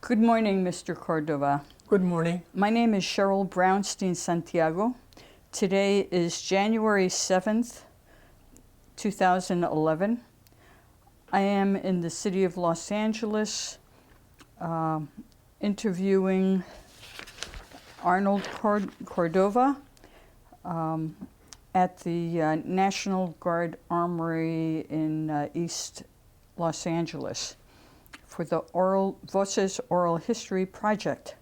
Good morning, Mr. Cordova. Good morning. My name is Cheryl Brownstein Santiago. Today is January 7th, 2011. I am in the city of Los Angeles interviewing Arnold Cordova at the National Guard Armory in East Los Angeles for the Voces Oral History Project.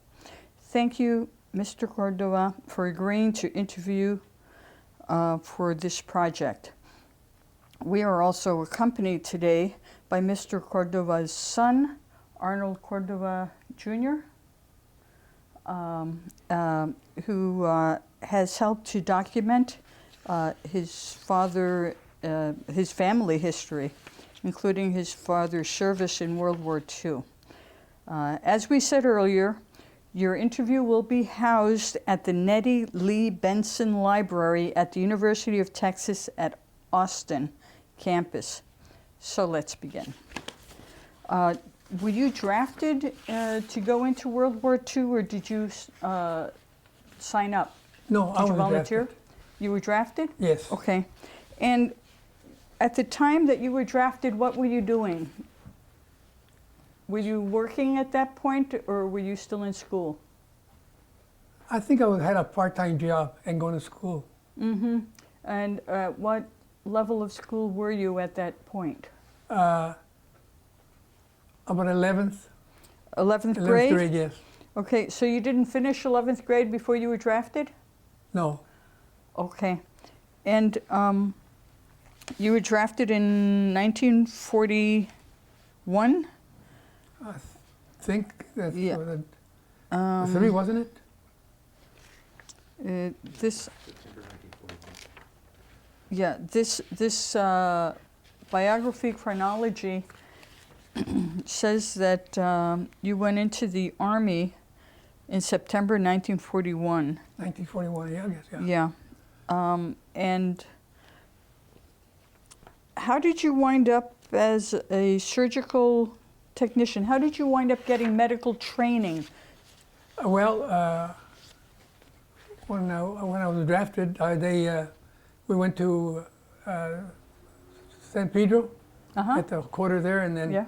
Thank you, Mr. Cordova, for agreeing to interview for this project. We are also accompanied today by Mr. Cordova's son, Arnold Cordova Jr., who has helped to document his family history, including his father's service in World War II. As we said earlier, your interview will be housed at the Nettie Lee Benson Library at the University of Texas at Austin campus. So let's begin. Were you drafted to go into World War II, or did you sign up? No, I was volunteer? drafted. You were drafted? Yes. Okay. And at the time that you were drafted, what were you doing? Were you working at that point, or were you still in school? I think I had a part-time job and going to school. Mm-hmm. And what level of school were you at that point? About 11th. 11th grade? 11th grade, yes. Okay, so you didn't finish 11th grade before you were drafted? No. Okay. And you were drafted in 1941? I think that's Yeah. what three, wasn't it? This biography chronology says that you went into the Army in September 1941. 1941, yeah, I guess, yeah. Yeah. And how did you wind up as a surgical technician? How did you wind up getting medical training? Well, when I was drafted, we went to San Pedro at the quarter there, and then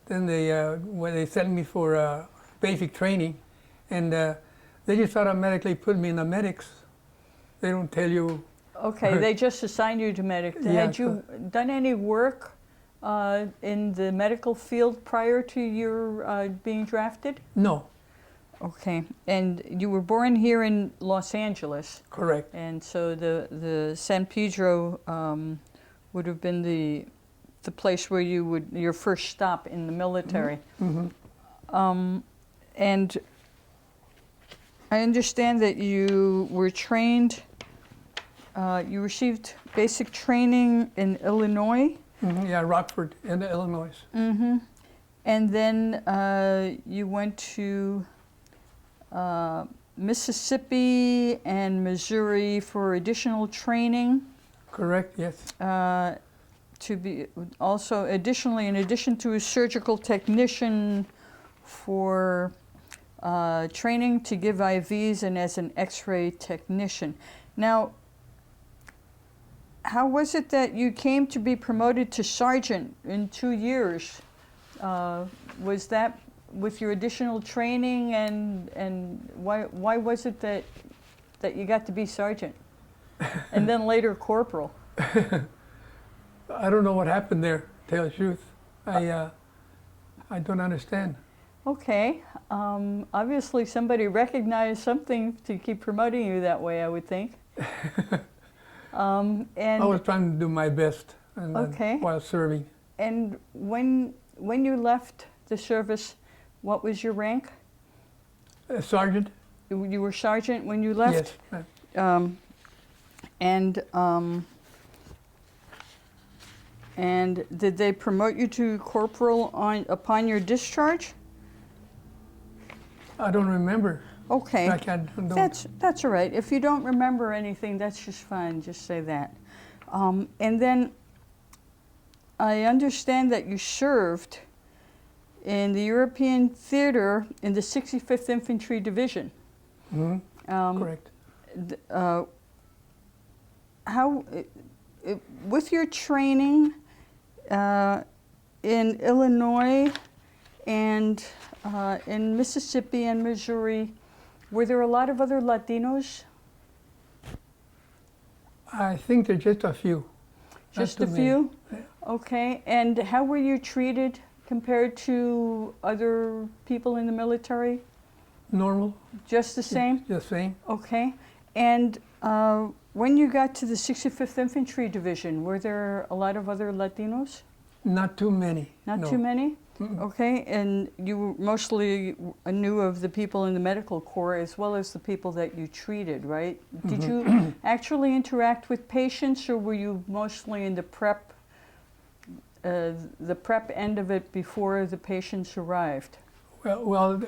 when they sent me for basic training, and they just automatically put me in the medics. They don't tell you. Okay, they just assigned you to medic. Had you done any work in the medical field prior to your being drafted? No. Okay, and you were born here in Los Angeles. Correct. And so the San Pedro would have been the place where your first stop in the military. Mm-hmm. And I understand that you were trained. You received basic training in Illinois. Mm-hmm. Yeah, Rockford in Illinois. Mm-hmm. And then you went to Mississippi and Missouri for additional training. Correct, yes. To be also additionally, in addition to a surgical technician, for training to give IVs and as an X-ray technician. Now, how was it that you came to be promoted to sergeant in 2 years? Was that with your additional training, and why was it that you got to be sergeant and then later corporal? I don't know what happened there, to tell the truth. I don't understand. Okay. Obviously somebody recognized something to keep promoting you that way, I would think. And I was trying to do my best while serving. And when you left the service, what was your rank? Sergeant. You were sergeant when you left? Yes. And did they promote you to corporal upon your discharge? I don't remember. Okay. I can't. That's all right. If you don't remember anything, that's just fine. Just say that. And then I understand that you served in the European theater in the 65th Infantry Division. Correct. How, with your training in Illinois and in Mississippi and Missouri, were there a lot of other Latinos? I think there's just a few. Just Not a too few? many. Okay, and how were you treated compared to other people in the military? Normal, Just the same? just same. Okay, and when you got to the 65th Infantry Division, were there a lot of other Latinos? Not too many. Not no. too many? Mm-mm. Okay, and you mostly knew of the people in the medical corps as well as the people that you treated, right? Did you actually interact with patients, or were you mostly in the prep end of it before the patients arrived? Well,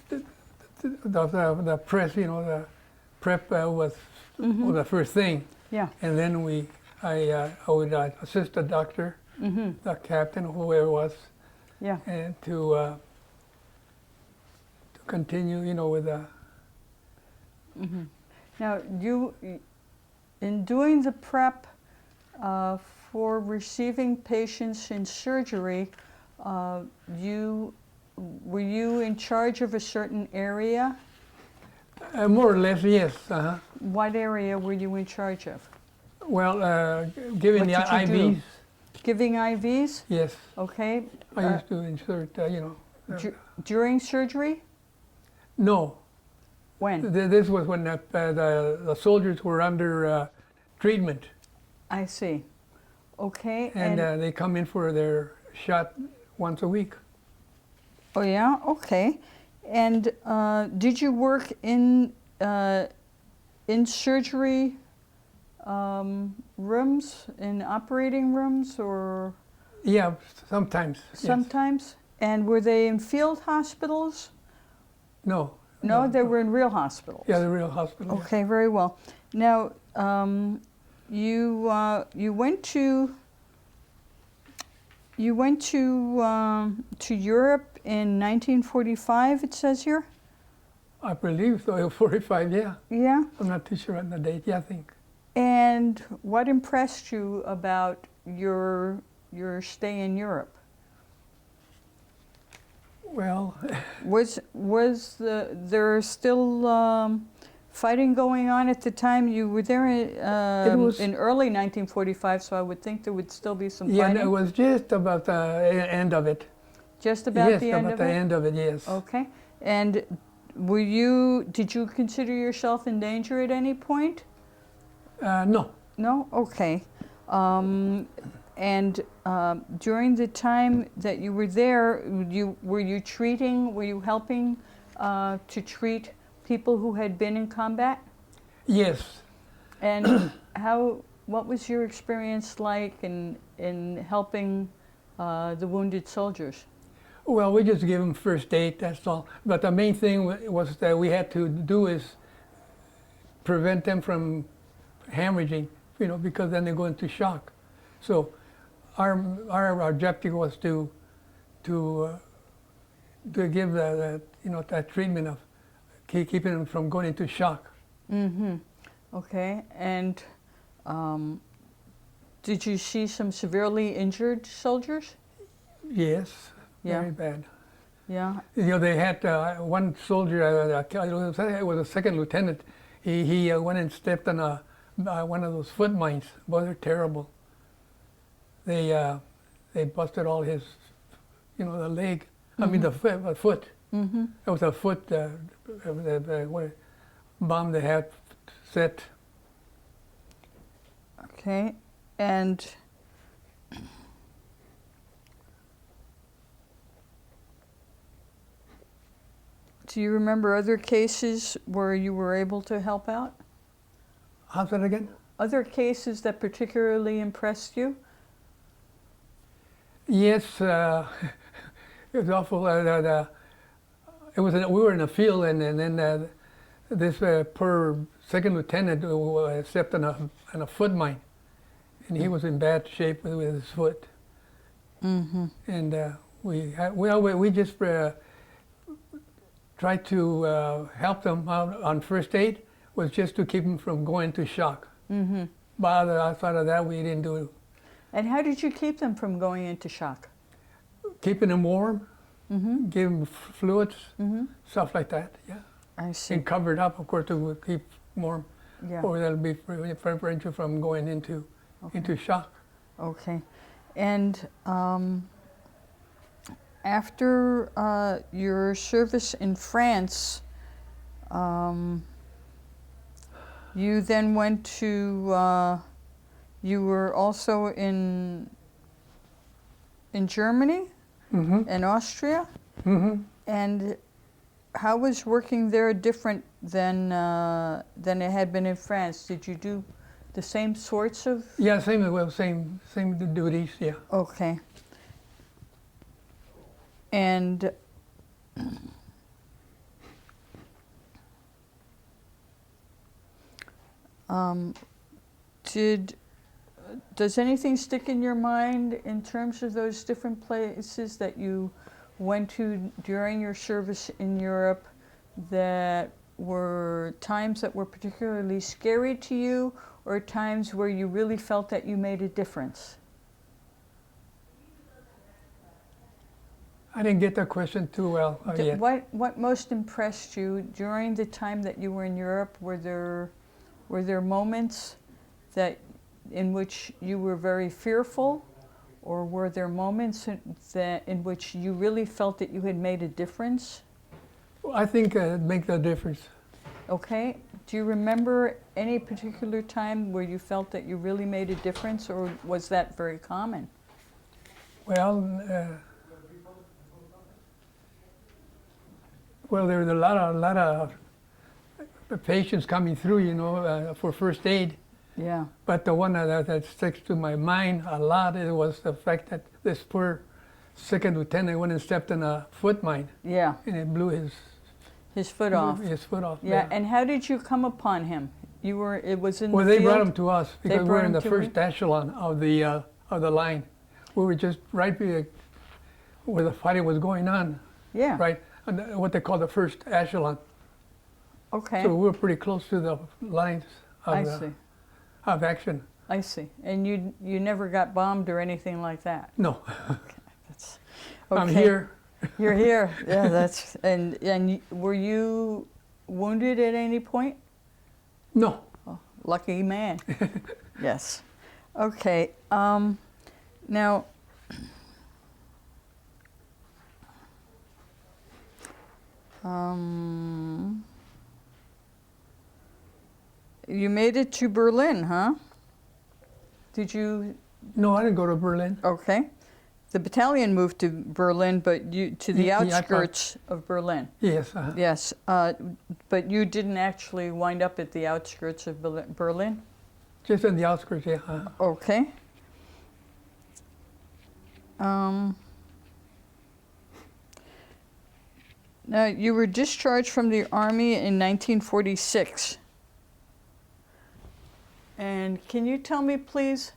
the press, the prep was the first thing, Yeah. and then I would assist the doctor, the captain, whoever it was, Yeah. and to continue, with the. Now, in doing the prep for receiving patients in surgery, were you in charge of a certain area? More or less, yes. What area were you in charge of? Well, giving the What did you do? IVs, Giving IVs? yes. Okay. I used to insert, During surgery? No, When? this was when the soldiers were under treatment, I see. Okay. and they come in for their shot once a week. Oh yeah. Okay. And did you work in surgery rooms, in operating rooms, or Yeah, sometimes. yes. sometimes? And were they in field hospitals? No. No, they were in real hospitals. Yeah, the real hospital. yeah. Okay, very well. Now, you went to Europe in 1945. It says here. I believe so. 45. Yeah. Yeah. I'm not too sure on the date. Yeah, I think. And what impressed you about your stay in Europe? Well, Was there still fighting going on at the time you were there in early 1945? So I would think there would still be some yeah, fighting. it was just about the end of it. Just about yes, the end about of the it. end of it. Yes. Okay. And did you consider yourself in danger at any point? No. No? Okay. And during the time that you were there, were you helping to treat people who had been in combat? Yes. And what was your experience like in helping the wounded soldiers? Well, we just give them first aid. That's all. But the main thing was that we had to do is prevent them from hemorrhaging, because then they go into shock. So our objective was to give that treatment of keeping them from going into shock. Mm-hmm. Okay. And did you see some severely injured soldiers? Yes, Yeah. very bad. Yeah. They had one soldier, it was a second lieutenant. He went and stepped on one of those foot mines. Boy, they're terrible. They busted all his, the leg. I mean the foot. Mm-hmm. It was a foot bomb they had set. Okay. And do you remember other cases where you were able to help out? How's that again? Other cases that particularly impressed you? Yes, it was awful. We were in a field, and then this poor second lieutenant stepped on a foot mine, and he was in bad shape with his foot. Mm-hmm. And We just tried to help them out on first aid, was just to keep them from going to shock. Mm-hmm. But outside of that, we didn't do. And how did you keep them from going into shock? Keeping them warm, Mm-hmm. give them fluids, Mm-hmm. stuff like that. Yeah, I see. and covered up, of course, to keep warm, Yeah. or that'll be preferential from going into shock. Okay. And after your service in France, you then went to, you were also in Germany Mm-hmm. and Austria? Mm-hmm. And how was working there different than it had been in France? Did you do the same sorts of? Yeah, same duties. Yeah. Okay. And does anything stick in your mind in terms of those different places that you went to during your service in Europe that were times that were particularly scary to you, or times where you really felt that you made a difference? I didn't get that question too well yet. What most impressed you during the time that you were in Europe? Were there moments in which you were very fearful, or were there moments in which you really felt that you had made a difference? I think it makes a difference. Okay. Do you remember any particular time where you felt that you really made a difference, or was that very common? Well, there was a lot of patients coming through, for first aid. Yeah. But the one that sticks to my mind a lot, it was the fact that this poor second lieutenant went and stepped in a foot mine. Yeah. And it blew his foot off. His foot off. Yeah. And how did you come upon him? It was in the Well, they field? brought him to us because we were in the brought him first echelon of the line. We were just right where the fighting was going on. Yeah. Right, and what they call the first echelon. Okay. So we were pretty close to the lines of action. I see. And you never got bombed or anything like that? No. That's, I'm okay. here. You're here. Yeah, that's and were you wounded at any point? No. Oh, lucky man. Yes. Okay. Now, you made it to Berlin, huh? Did you? No, I didn't go to Berlin. Okay. The battalion moved to Berlin, but you to the outskirts of Berlin. Yes. Yes, but you didn't actually wind up at the outskirts of Berlin? Just in the outskirts, yeah. Okay. Now, you were discharged from the Army in 1946. And can you tell me, please,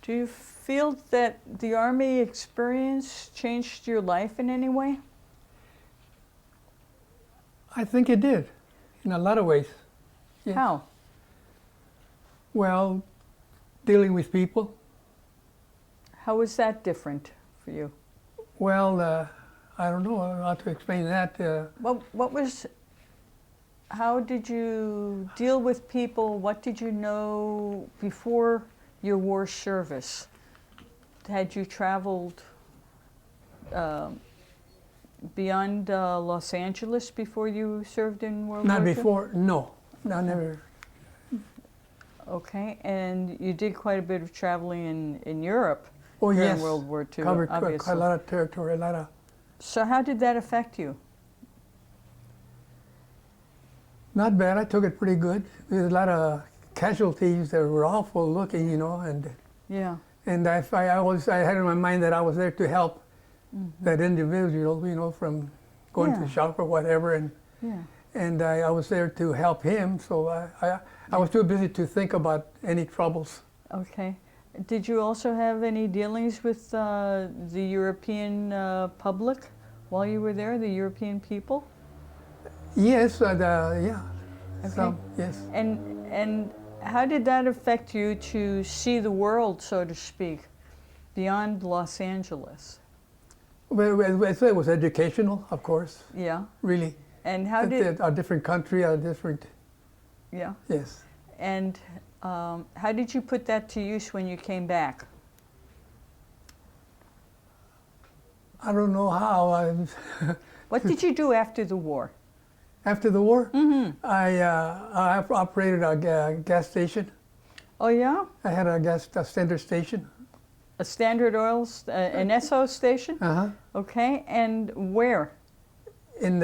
do you feel that the Army experience changed your life in any way? I think it did, in a lot of ways. Yes. How? Well, dealing with people. How was that different for you? Well, I don't know how to explain that. How did you deal with people? What did you know before your war service? Had you traveled beyond Los Angeles before you served in World War II? Not before, no, never. Okay, and you did quite a bit of traveling in Europe Oh during yes, World War II, covered obviously. quite a lot of territory, a lot of. So how did that affect you? Not bad. I took it pretty good. There's a lot of casualties that were awful looking, and Yeah. and I had in my mind that I was there to help that individual, from going Yeah. to shock or whatever, and I was there to help him. So I was too busy to think about any troubles. Okay. did you also have any dealings with the European public while you were there, the European people? Yes, yeah. Okay. Some, yes. And how did that affect you to see the world, so to speak, beyond Los Angeles? Well, it was educational, of course. Yeah. Really. And how did... A different country, a different... Yeah. Yes. And how did you put that to use when you came back? I don't know how. What did you do after the war? After the war, Mm-hmm. I operated a gas station. Oh, yeah? I had a standard station. A Standard Oil, an Esso station? Uh-huh. Okay, and where? In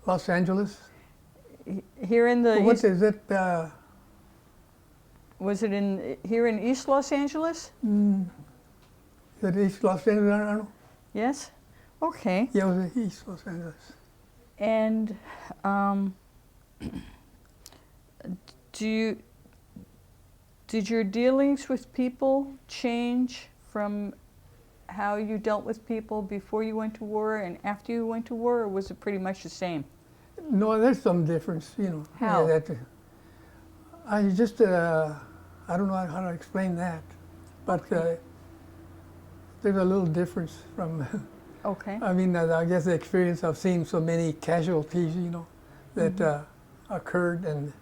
Los Angeles. Here in the... What is it? Was it here in East Los Angeles? Is it East Los Angeles? I don't know. Yes? Okay. Yeah, it was East Los Angeles. And did your dealings with people change from how you dealt with people before you went to war and after you went to war, or was it pretty much the same? No, there's some difference, you know. How? Yeah, I just, I don't know how to explain that, but there's a little difference from, Okay. I mean, I guess the experience of seeing so many casualties, you know, that occurred, and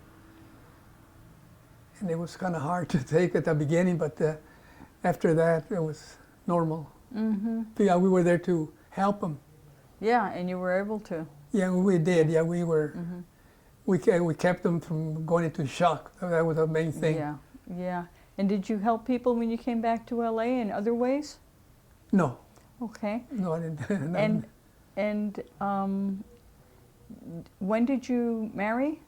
it was kind of hard to take at the beginning, but after that, it was normal. Mm-hmm. Yeah, we were there to help them. Yeah, and you were able to. Yeah, we did. Yeah, we were. Mm-hmm. We kept them from going into shock. That was the main thing. Yeah, yeah. And did you help people when you came back to LA in other ways? No. Okay. No, I didn't. And when did you marry?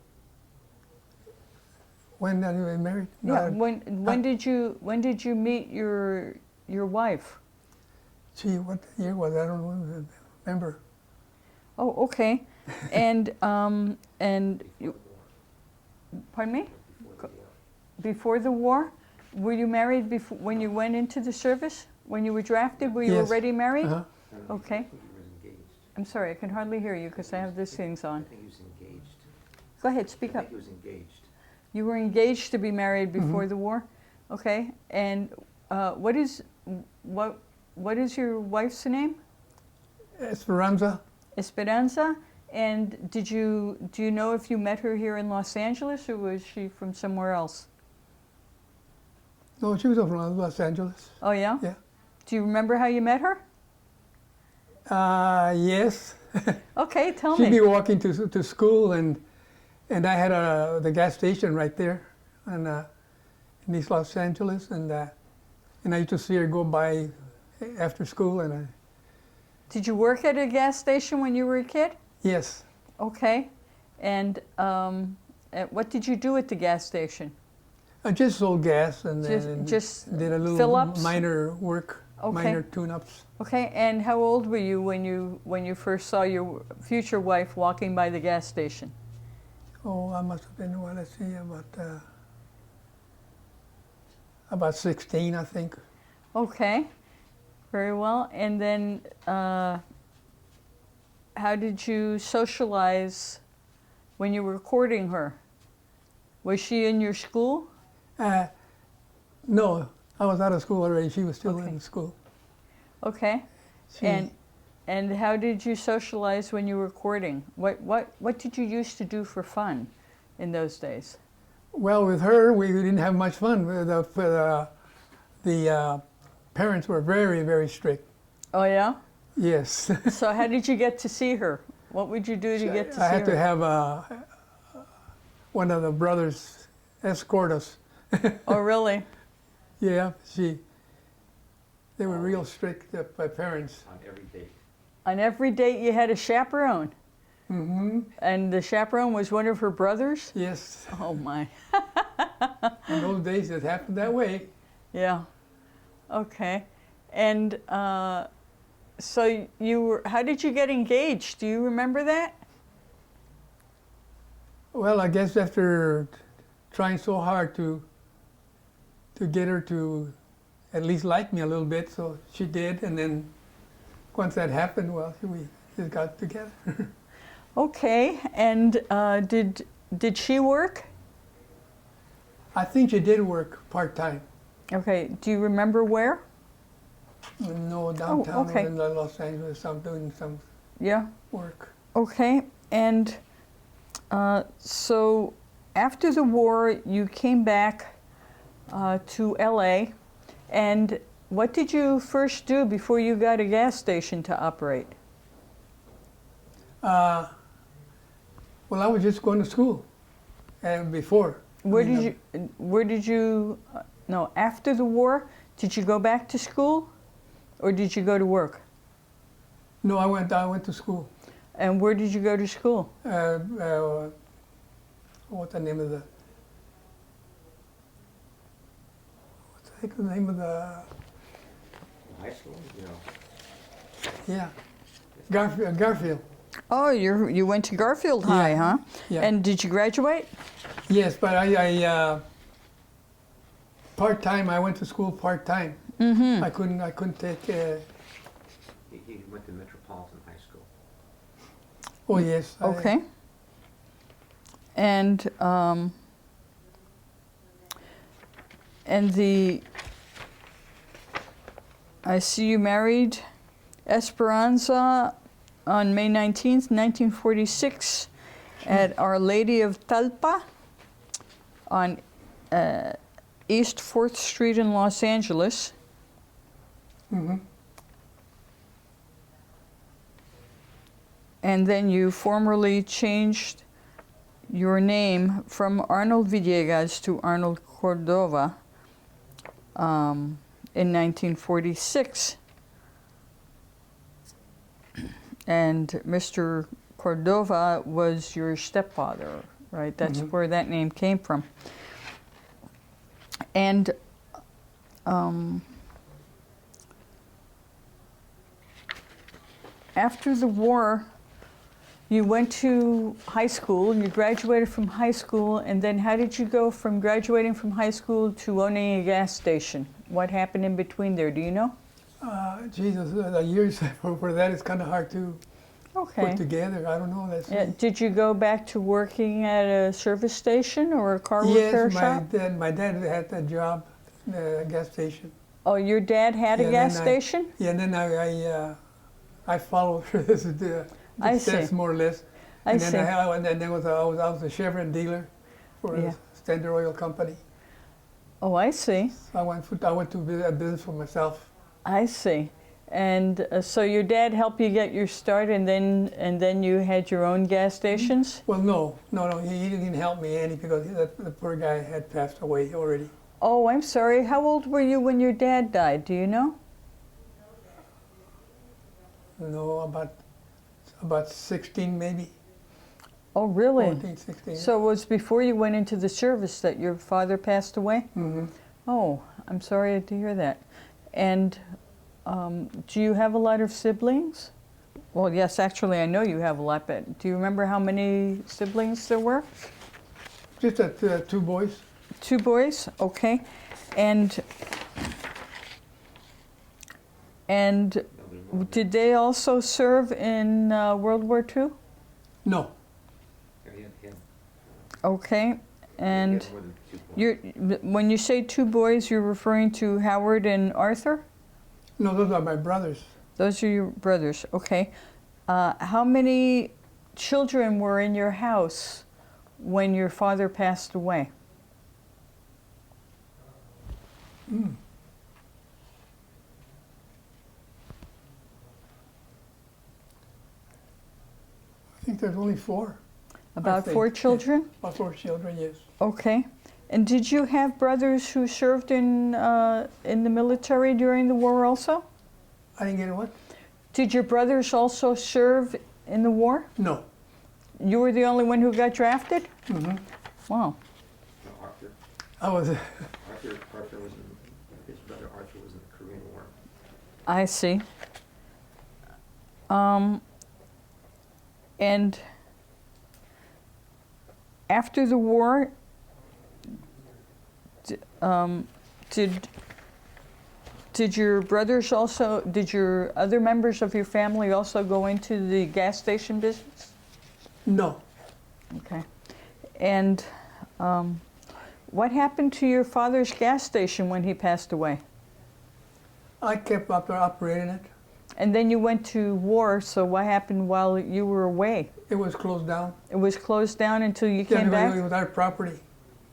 When did I married? No, Yeah. When did you meet your wife? Gee, what year was it? I don't remember. Oh, okay. And pardon me? Before the war? Were you married before when you went into the service? When you were drafted, were you Yes. already married? Uh-huh. Okay. I'm sorry, I can hardly hear you because I have these things on. I think he was engaged. Go ahead, speak I up. think he was engaged. You were engaged to be married before the war? Okay. And what is your wife's name? Esperanza. Esperanza. And do you know if you met her here in Los Angeles, or was she from somewhere else? No, she was from Los Angeles. Oh, yeah? Yeah. Do you remember how you met her? Yes. Okay, tell She'd me. be walking to school, and I had the gas station right there, in East Los Angeles, and I used to see her go by after school, and Did you work at a gas station when you were a kid? yes. Okay. And what did you do at the gas station? I just sold gas and Just did a little fill-ups? minor work, Okay. minor tune-ups. Okay, and how old were you when you first saw your future wife walking by the gas station? Oh, I must have been, well, let's see, about 16, I think. Okay, very well. And then how did you socialize when you were courting her? Was she in your school? No, I was out of school already. She was still Okay. in school. Okay. And how did you socialize when you were courting? What did you used to do for fun in those days? Well, with her, we didn't have much fun. The parents were very, very strict. Oh, yeah? Yes. So how did you get to see her? What would you do to get to see her? I had to have one of the brothers escort us. Oh, really? Yeah, they were real strict, my parents. On every date. On every date you had a chaperone? Mm-hmm. And the chaperone was one of her brothers? Yes. Oh, my. In those days, it happened that way. Yeah. Okay. And so how did you get engaged? Do you remember that? Well, I guess after trying so hard to get her to at least like me a little bit. So she did, and then once that happened, well, we just got together. Okay, and did she work? I think she did work part-time. Okay, do you remember where? No, downtown okay. in Los Angeles, I'm doing some Yeah. work. Okay, and so after the war, you came back to LA, and what did you first do before you got a gas station to operate? Well, I was just going to school before. No, after the war, did you go back to school or did you go to work? No, I went to school. And where did you go to school? What's the name of the? What's the name of the? High school, Yeah, Garfield. Oh, you went to Garfield High, huh? Yeah. And did you graduate? Yes, but I part-time. I went to school part-time. Mm-hmm. I couldn't take. He went to Metropolitan High School. Oh yes. Okay. And I see you married Esperanza on May 19th, 1946 at Our Lady of Talpa on East 4th Street in Los Angeles. Mm-hmm. And then you formally changed your name from Arnold Villegas to Arnold Cordova in 1946. And Mr. Cordova was your stepfather, right? That's Mhm. where that name came from. And after the war, you went to high school, you graduated from high school, and then how did you go from graduating from high school to owning a gas station? What happened in between there, do you know? Jesus, the years for that is kind of hard to put together. I don't know. Did you go back to working at a service station or a car repair shop? Yes, my dad had that job, gas station. Oh, your dad had a gas station? Yeah, and then I followed the steps more or less. And then I was a Chevron dealer for a Standard Oil company. Oh, I see. I went to business for myself. I see. And so your dad helped you get your start, and then you had your own gas stations? Well, no. He didn't help me any because the poor guy had passed away already. Oh, I'm sorry. How old were you when your dad died? Do you know? No, about 16 maybe. Oh, really? 14, 16. So it was before you went into the service that your father passed away? Mm-hmm. Oh, I'm sorry to hear that. And do you have a lot of siblings? Well, yes, actually, I know you have a lot, but do you remember how many siblings there were? Just two boys. 2 boys? Okay. And did they also serve in World War II? No. Okay. And when you say 2 boys, you're referring to Howard and Arthur? No, those are my brothers. Those are your brothers, okay. How many children were in your house when your father passed away? I think there's only 4. About 4 children? Yeah. About 4 children, yes. Okay. And did you have brothers who served in the military during the war also? I didn't get what? Did your brothers also serve in the war? No. You were the only one who got drafted? Mm-hmm. Wow. No, Arthur. I was. Arthur was his brother Arthur was in the Korean War. I see. And after the war, Did your brothers also, did your other members of your family also go into the gas station business? No. Okay. And what happened to your father's gas station when he passed away? I kept operating it. And then you went to war, so what happened while you were away? It was closed down. It was closed down until you came back? It was our property.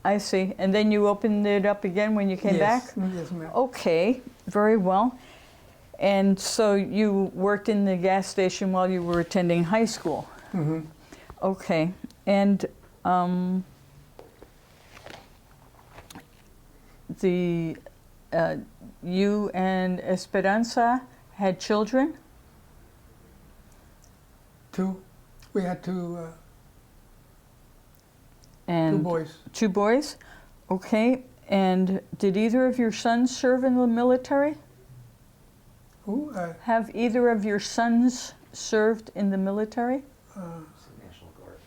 I see. And then you opened it up again when you came back? Yes, ma'am. Okay, very well. And so you worked in the gas station while you were attending high school? Mm-hmm. Okay. And you and Esperanza had children? Two. We had two And boys. 2 boys? Okay. And did either of your sons serve in the military? Who? Have either of your sons served in the military? It's the National Guard.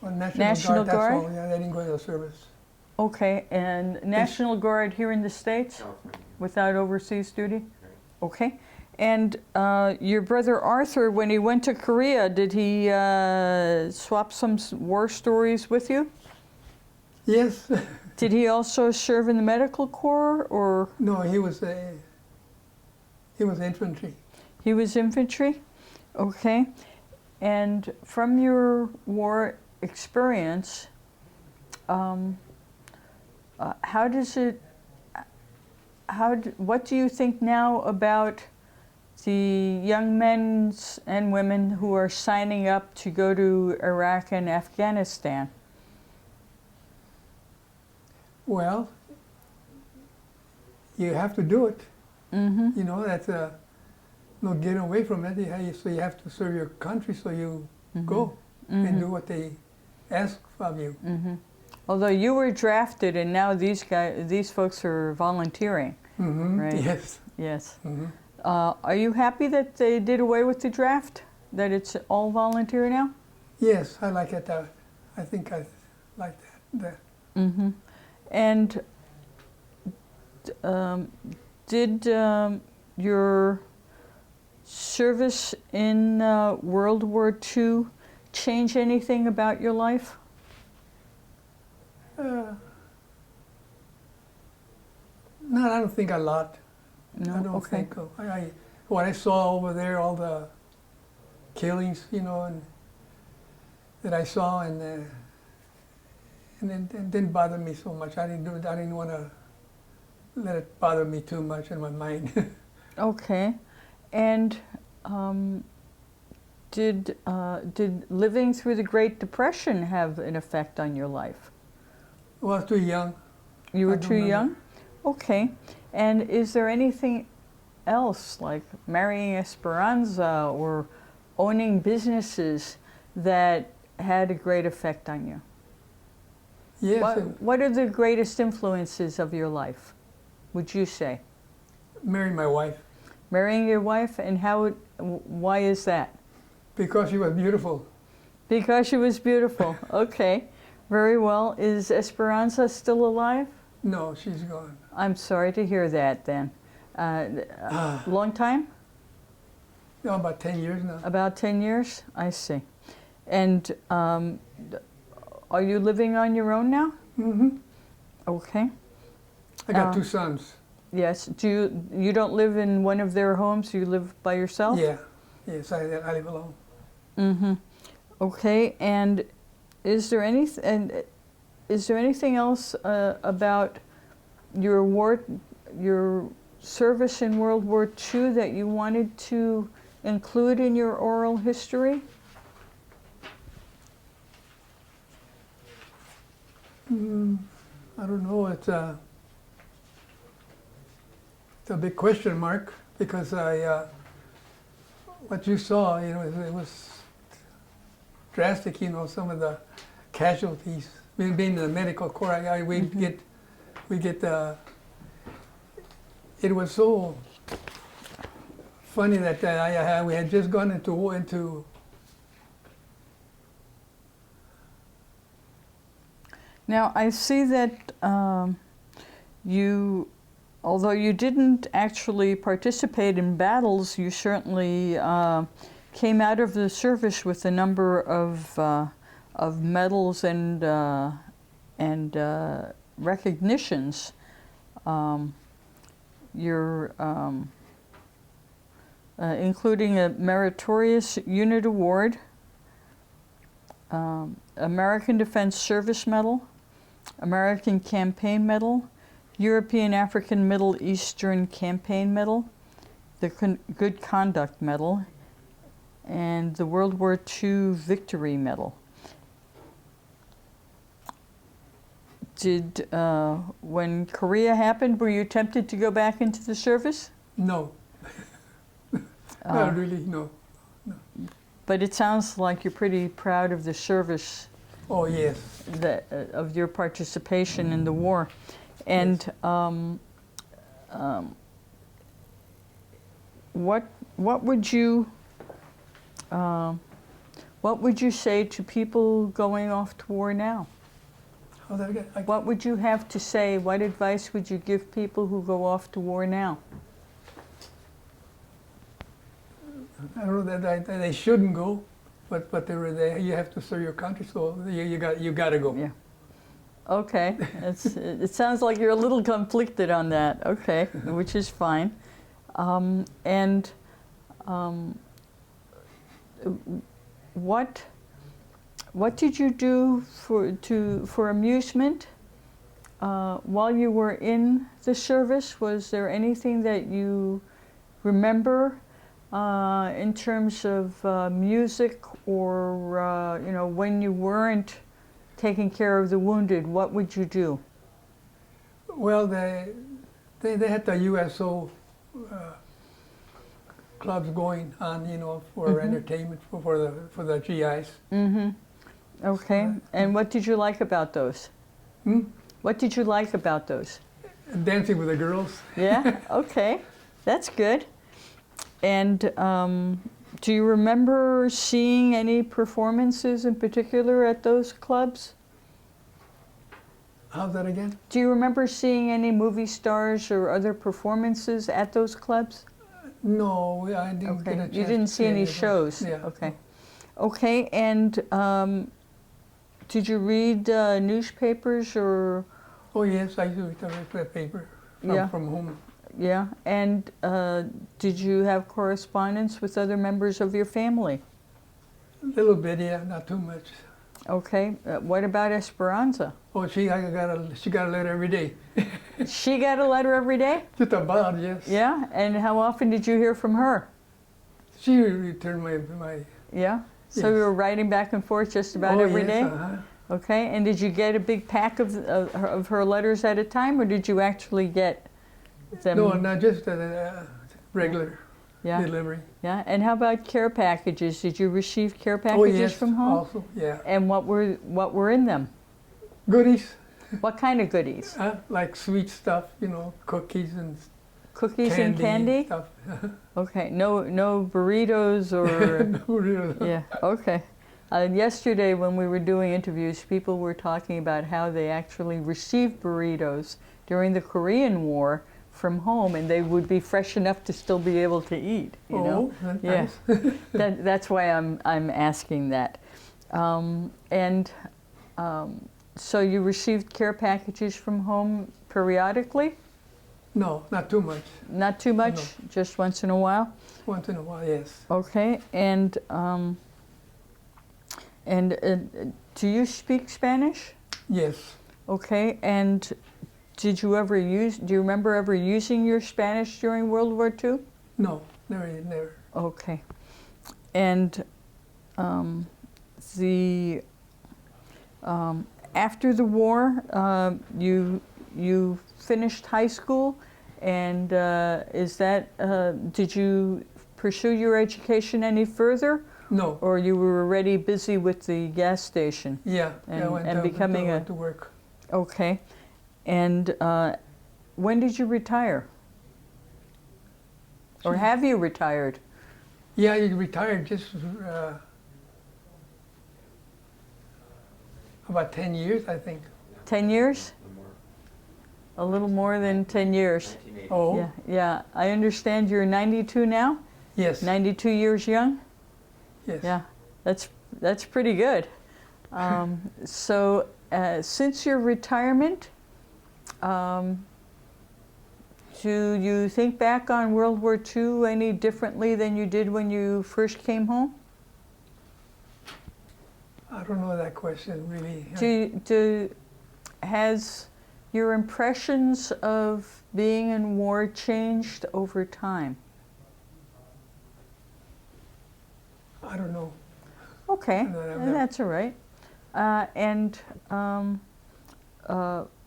Well, National Guard, Guard? that's all. Yeah, they didn't go to the service. Okay. And National Guard here in the States California. without overseas duty? Right. Okay. And your brother Arthur, when he went to Korea, did he swap some war stories with you? Yes. Did he also serve in the medical corps, or No, he was infantry. he was infantry? Okay. And from your war experience, what do you think now about the young men and women who are signing up to go to Iraq and Afghanistan? Well, you have to do it. Mm-hmm. You know, that's no getting away from it. So you have to serve your country, so you go and do what they ask of you. Mm-hmm. Although you were drafted, and now these folks are volunteering, Mm-hmm. right? Yes. Yes. Mm-hmm. Are you happy that they did away with the draft? That it's all volunteer now? Yes, I like it. I think I like that. Mm-hmm. And did your service in World War II change anything about your life? No, I don't think a lot. No. I don't Okay. think so. What I saw over there, all the killings, you know, and that I saw, and it didn't bother me so much. I didn't want to let it bother me too much in my mind. Okay. And did living through the Great Depression have an effect on your life? Well, I was too young. You were I don't too remember. young? Okay. And is there anything else, like marrying Esperanza or owning businesses, that had a great effect on you? Yes, What are the greatest influences of your life, would you say? married my wife Marrying your wife, and why is that? because she was beautiful. Because she was beautiful. Okay, very well. Is Esperanza still alive? No, she's gone. I'm sorry to hear that then. Long time? No, about 10 years now. About 10 years? I see. And are you living on your own now? Mm-hmm. Okay. I got 2 sons. Yes. You don't live in one of their homes? You live by yourself? Yeah. Yes, I live alone. Mm-hmm. Okay. And is there anything else about your service in World War II that you wanted to include in your oral history? I don't know. It's a big question mark because what you saw, you know, it was drastic. You know, some of the casualties. Being in the medical corps, we get. It was so funny that we had just gone into war. Now I see that you, although you didn't actually participate in battles, you certainly came out of the service with a number of medals and recognitions. Including a Meritorious Unit Award, American Defense Service Medal, American Campaign Medal, European African Middle Eastern Campaign Medal, the Good Conduct Medal, and the World War II Victory Medal. Did, when Korea happened, were you tempted to go back into the service? No. Not really, no. But it sounds like you're pretty proud of the service. Oh, yes. Of your participation in the war. And yes. What would you say to people going off to war now? What would you have to say? What advice would you give people who go off to war now? I don't know that they shouldn't go, but they were there. You have to serve your country, so you got to go. Yeah. Okay. It sounds like you're a little conflicted on that. Okay, which is fine. What did you do for amusement while you were in the service? Was there anything that you remember in terms of music, or when you weren't taking care of the wounded, what would you do? Well, they had the USO clubs going on, for Mm-hmm. entertainment for the GIs. Mm-hmm. Okay. And what did you like about those? What did you like about those? Dancing with the girls. Yeah. Okay. That's good. And do you remember seeing any performances in particular at those clubs? How's that again? Do you remember seeing any movie stars or other performances at those clubs? No, I didn't get a chance. You didn't see any shows? Yeah. Okay. Okay, and did you read newspapers or? Oh yes, I used to read the paper from home. Yeah, and did you have correspondence with other members of your family? A little bit, yeah, not too much. Okay, what about Esperanza? Oh, she got a letter every day. She got a letter every day? Just about, yes. Yeah, and how often did you hear from her? She returned my Yeah, so yes. you were writing back and forth just about every day? Uh-huh. Okay, and did you get a big pack of her letters at a time, or did you actually get them? No, not just a regular delivery. Yeah, and how about care packages? Did you receive care packages from home? Also, yeah. And what were in them? Goodies. What kind of goodies? Like sweet stuff, cookies and Cookies and candy? stuff. Okay, no burritos or... No burritos. Yeah, okay. Yesterday when we were doing interviews, people were talking about how they actually received burritos during the Korean War from home, and they would be fresh enough to still be able to eat. You know? That's yeah. nice. That's why I'm asking that. So you received care packages from home periodically? No, not too much. Not too much, No. just once in a while? Once in a while, yes. Okay, and do you speak Spanish? Yes. Okay, and do you remember ever using your Spanish during World War II? No, never. Okay, and after the war, you finished high school, and did you pursue your education any further? No. Or you were already busy with the gas station? Yeah, And I went to work. Okay, and when did you retire? Or have you retired? Yeah, you retired just about 10 years, I think. 10 years? A little more than 10 years. 1980. Oh, Yeah, yeah. I understand you're 92 now? yes, 92 years young? yes. Yeah, that's pretty good. So since your retirement, do you think back on World War II any differently than you did when you first came home? I don't know that question really. Has your impressions of being in war changed over time? I don't know. Okay, No, I've never- that's all right.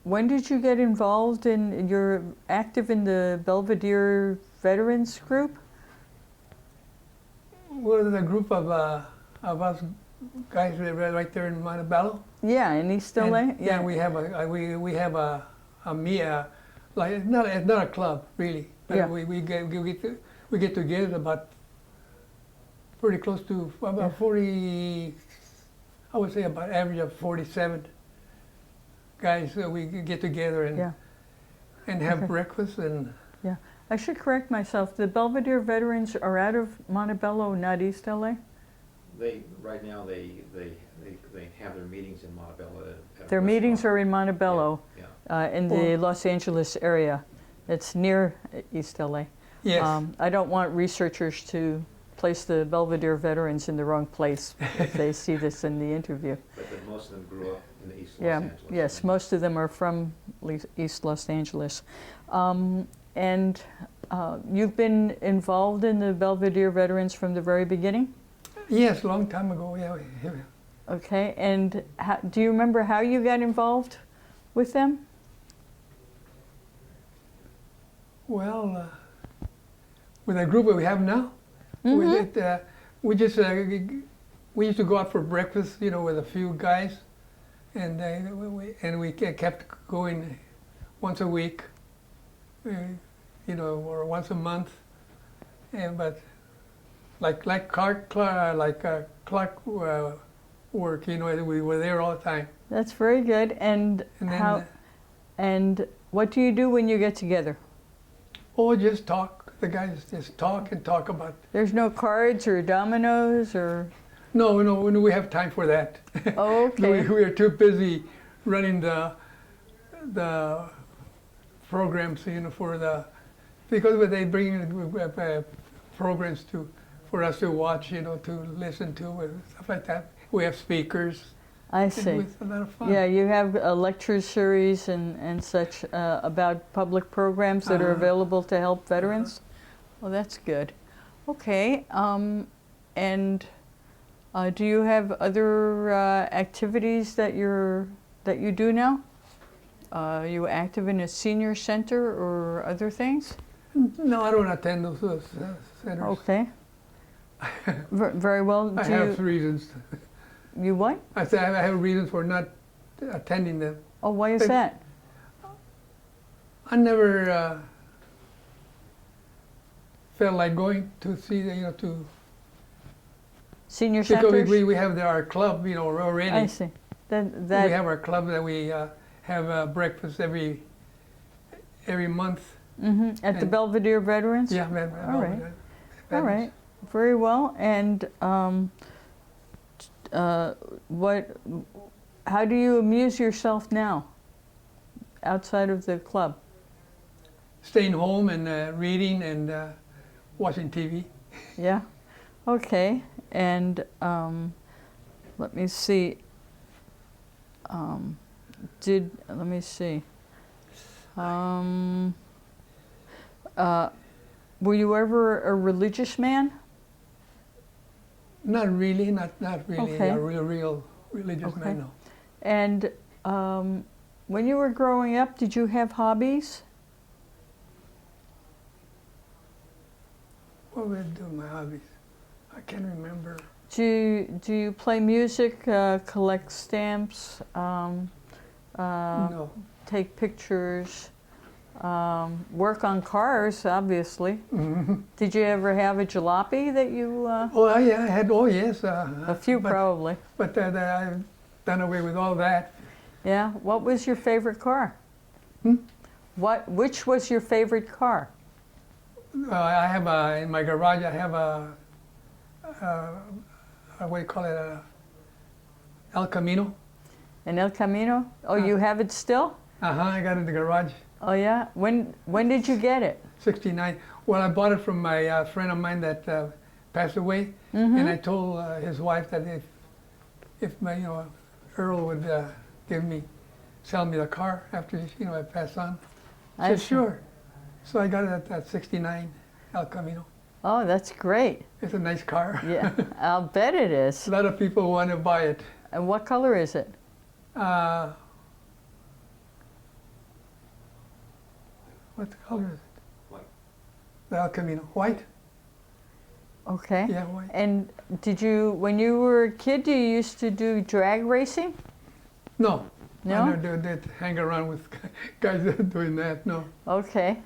When did you get involved in, you're active in the Belvedere Veterans Group? Well, there's a group of us guys that live right there in Montebello. Yeah, in East LA? And, yeah, we have a like it's not a club really, but Yeah. we get together about pretty close to about 40. I would say about average of 47 guys. We get together and Yeah. and have Okay. breakfast and. Yeah. I should correct myself. The Belvedere Veterans are out of Montebello, not East LA? Right now, they have their meetings in Montebello. At a Their meetings restaurant. are in Montebello, Yeah. in the Los Angeles area. It's near East LA. Yes. I don't want researchers to place the Belvedere veterans in the wrong place if they see this in the interview. But then most of them grew up in the East Los Yeah, Angeles. yes, most of them are from East Los Angeles. You've been involved in the Belvedere veterans from the very beginning? Yes, long time ago. Yeah. Okay, and do you remember how you got involved with them? Well, with the group that we have now, we used to go out for breakfast, with a few guys, and we kept going once a week, or once a month, but clock work, we were there all the time. That's very good. And And then, how? And what do you do when you get together? Oh, just talk. The guys just talk and talk about. There's no cards or dominoes or. No, we have time for that. Oh, okay. we are too busy running the programs, because they bring in programs for us to watch, to listen to, and stuff like that. We have speakers. I see. It's a lot of fun. Yeah, you have a lecture series and such about public programs that are available to help veterans. Well, that's good. Okay, do you have other activities that you do now? Are you active in a senior center or other things? No, I don't attend those centers. Okay. Very well. I have reasons. You what? I say I have reasons for not attending them. Oh, why is that? I never felt like going to see to Senior because centers? we have our club already. I see. We have our club that we have breakfast every month. At the Belvedere Veterans? Yeah, All right. All right. Very well. And how do you amuse yourself now outside of the club? Staying home and reading and watching TV. Yeah. Okay. And let me see. Let me see. Were you ever a religious man? Not really, not really Okay. a real religious Okay. man. No. And when you were growing up, did you have hobbies? What would I do? My hobbies? I can't remember. Do you play music, collect stamps, No. take pictures, work on cars, obviously? Mhm. Did you ever have a jalopy that you, Oh, yeah, I had. Oh, yes. a few probably. But I've done away with all that. Yeah, what was your favorite car? Hmm? Which was your favorite car? I have in my garage. I have what do you call it? El Camino. An El Camino? Oh, you have it still? I got it in the garage. Oh yeah. When did you get it? '69. Well, I bought it from my friend of mine that passed away, and I told his wife that if my Earl would sell me the car after I passed on. I said sure. So I got it at that '69 El Camino. Oh, that's great. It's a nice car. Yeah, I'll bet it is. A lot of people want to buy it. And what color is it? What color is it? White. The El Camino. White? Okay. Yeah, white. And when you were a kid, you used to do drag racing? No. No? I never did hang around with guys that are doing that, no. Okay.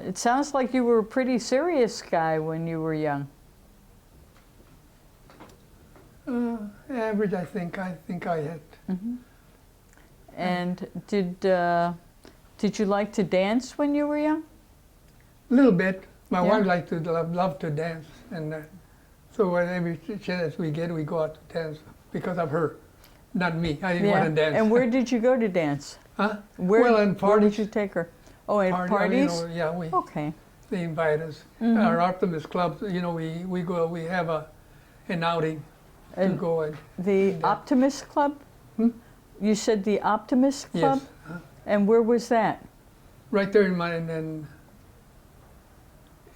It sounds like you were a pretty serious guy when you were young. Average, I think. I had. And did you like to dance when you were young? A little bit. My Yeah. wife liked to love to dance, and so every chance we get, we go out to dance because of her, not me. I didn't want to dance. And where did you go to dance? Huh? Where in did parties. you take her? Oh, at Party, parties? we Okay. they invite us. Our Optimist Club, we go. We have an outing to And go and. the and, Optimist Club? Hmm? You said the Optimist Club? Yes. And where was that? Right there in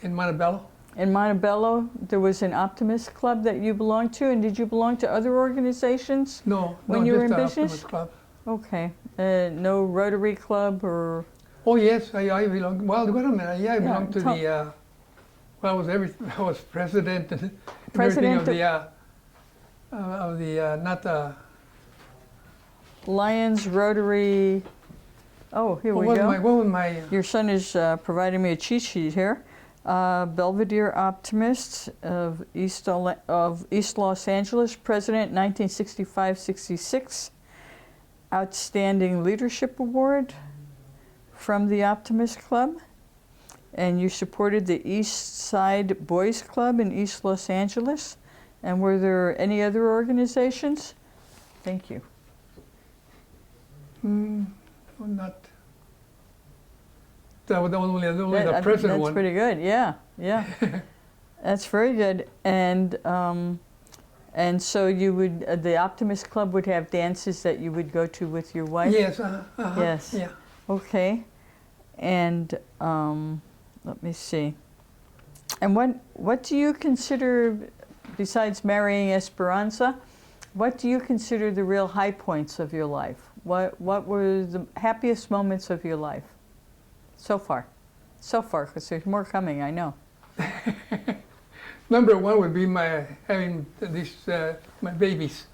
Montebello. In Montebello, there was an Optimist Club that you belonged to, and did you belong to other organizations? No, When no, you were just in the business? Optimist Club. Okay. No Rotary Club or... Oh yes, I belong. Well, wait a minute. Yeah, I belong to tell- the. Well, I was everything. I was president and President everything of the not the. Lions, Rotary... Oh, here we go. What was my? Your son is providing me a cheat sheet here. Belvedere Optimists of East Los Angeles, President 1965-66. Outstanding Leadership Award from the Optimist Club. And you supported the East Side Boys Club in East Los Angeles. And were there any other organizations? Thank you. Not. That was only the present That's one. pretty good. Yeah, yeah. That's very good. And so you would the Optimist Club would have dances that you would go to with your wife. Yes. Yes. Yeah. Okay. And let me see. And what do you consider, besides marrying Esperanza, what do you consider the real high points of your life? What were the happiest moments of your life so far? So far, because there's more coming, I know. Number one would be having these my babies.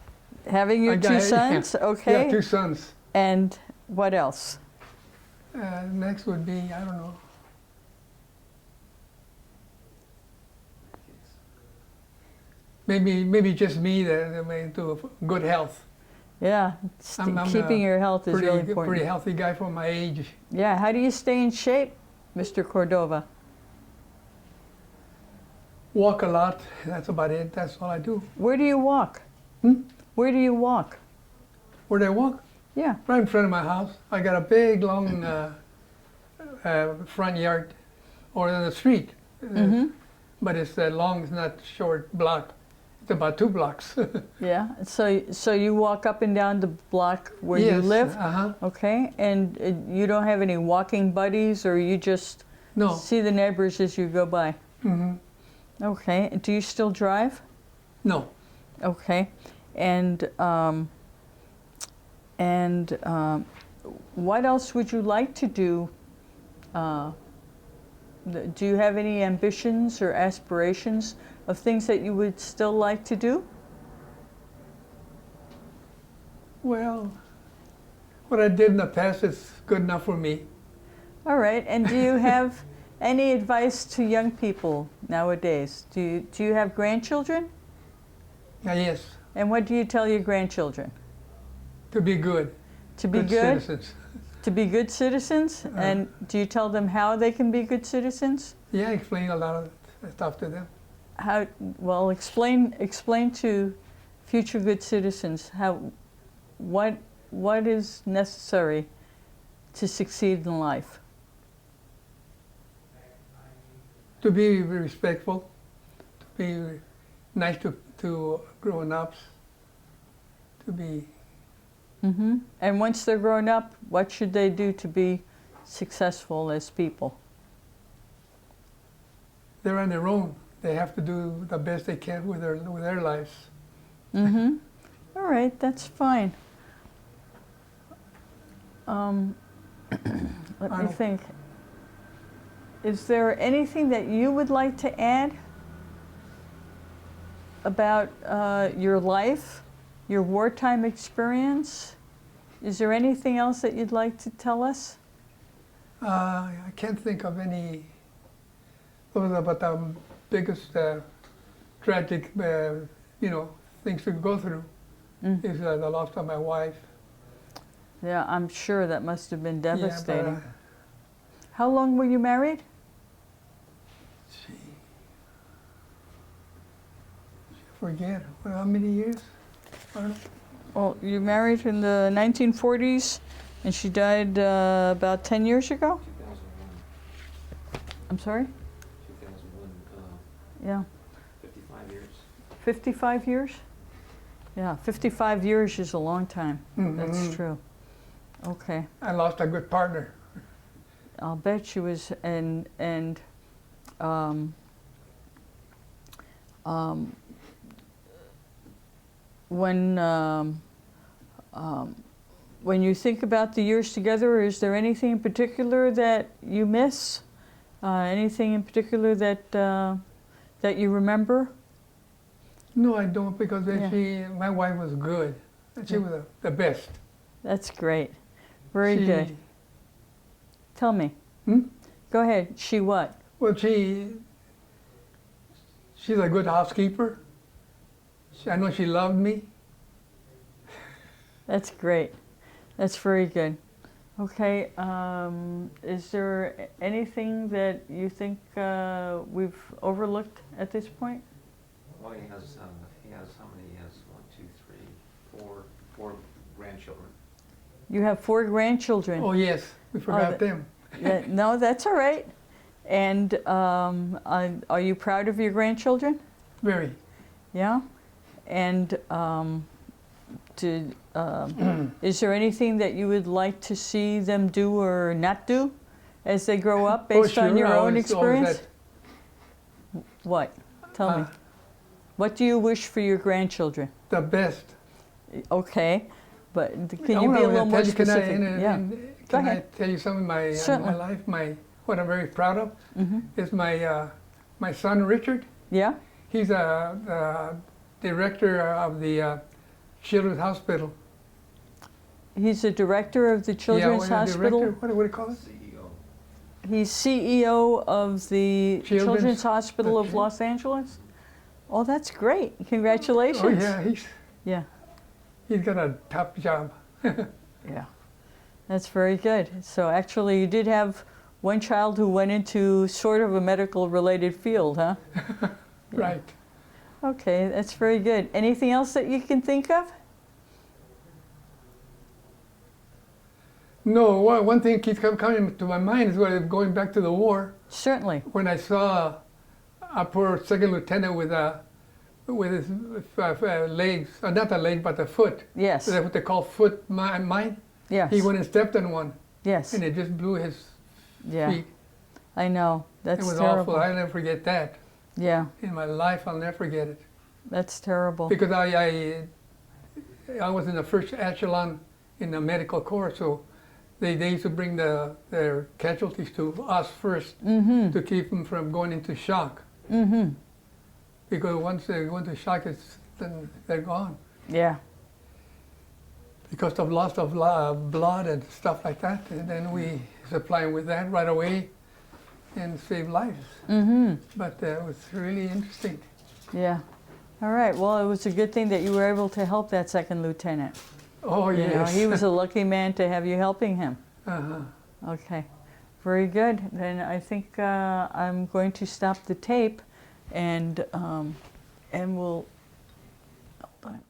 Having your two sons, okay. Yeah, 2 sons. And what else? Next would be, I don't know. Maybe just me to good health. Yeah, I'm keeping your health is really important. Pretty healthy guy for my age. Yeah, how do you stay in shape, Mr. Cordova? Walk a lot. That's about it. That's all I do. Where do you walk? Where do you walk? Where do I walk? Yeah. Right in front of my house. I got a big, long front yard, or in the street. But it's long. It's not short block. It's about 2 blocks. Yeah. So you walk up and down the block where you live? Okay. And you don't have any walking buddies, or you just see the neighbors as you go by? Okay. Do you still drive? No. Okay. And what else would you like to do? Do you have any ambitions or aspirations of things that you would still like to do? Well, what I did in the past is good enough for me. All right. And do you have any advice to young people nowadays? Do you have grandchildren? Yes. And what do you tell your grandchildren? To be good. To be good? Citizens. To be good citizens? And do you tell them how they can be good citizens? Yeah, I explain a lot of stuff to them. How, well, explain to future good citizens what is necessary to succeed in life. To be respectful, to be nice to grown-ups, to be... Mm-hmm. And once they're grown up, what should they do to be successful as people? They're on their own. They have to do the best they can with their lives. Mm-hmm. All right, that's fine. Let me think. Is there anything that you would like to add about your life, your wartime experience? Is there anything else that you'd like to tell us? I can't think of any. Those are about the biggest tragic, things to go through. Is the loss of my wife. Yeah, I'm sure that must have been devastating. Yeah, How long were you married? Forget how many years? I don't know. Well, you married in the 1940s, and she died about 10 years ago? 2001. I'm sorry? 2001, Yeah. 55 years. 55 years? Yeah, 55 years is a long time. Mm-hmm. That's true. Okay. I lost a good partner. I'll bet she was, when you think about the years together, is there anything in particular that you miss? Anything in particular that you remember? No, I don't, because Yeah. my wife was good. She was the best. That's great. Very good. Tell me. Hmm? Go ahead. She what? Well, she's a good housekeeper. I know she loved me. That's great. That's very good. Okay. Is there anything that you think we've overlooked at this point? Well, he has how many? He has 1, 2, 3, 4 grandchildren. You have 4 grandchildren. Oh yes, we forgot them. Yeah, no, that's all right. And are you proud of your grandchildren? Very. Yeah. And is there anything that you would like to see them do or not do as they grow up, based on your own experience? What? Tell me. What do you wish for your grandchildren? The best. Okay, but can you be a little more specific? Can I tell you something? My life, what I'm very proud of is my son Richard. Yeah. He's the director of the Children's Hospital. He's the director of the Children's Hospital. What do you call it? CEO. He's CEO of the Children's Hospital of Los Angeles. Oh, that's great! Congratulations. Oh yeah, he's got a top job. Yeah, that's very good. So actually, you did have one child who went into sort of a medical-related field, huh? Right. Okay, that's very good. Anything else that you can think of? No, one thing keeps coming to my mind is going back to the war. Certainly. When I saw a poor second lieutenant with his legs, not the leg, but the foot. Yes. That's what they call foot mine. Yes. He went and stepped on one. Yes. And it just blew his feet. I know. That's it was terrible. awful. I'll never forget that. Yeah. In my life, I'll never forget it. That's terrible. Because I was in the first echelon in the medical corps, so they used to bring their casualties to us first to keep them from going into shock. Because once they go into shock, then they're gone. Yeah. Because of loss of blood and stuff like that, and then we supply them with that right away and save lives. But it was really interesting. Yeah. All right. Well, it was a good thing that you were able to help that second lieutenant. Oh, You know, yes. he was a lucky man to have you helping him. Uh-huh. Okay, very good. Then I think I'm going to stop the tape, and we'll. Hold on.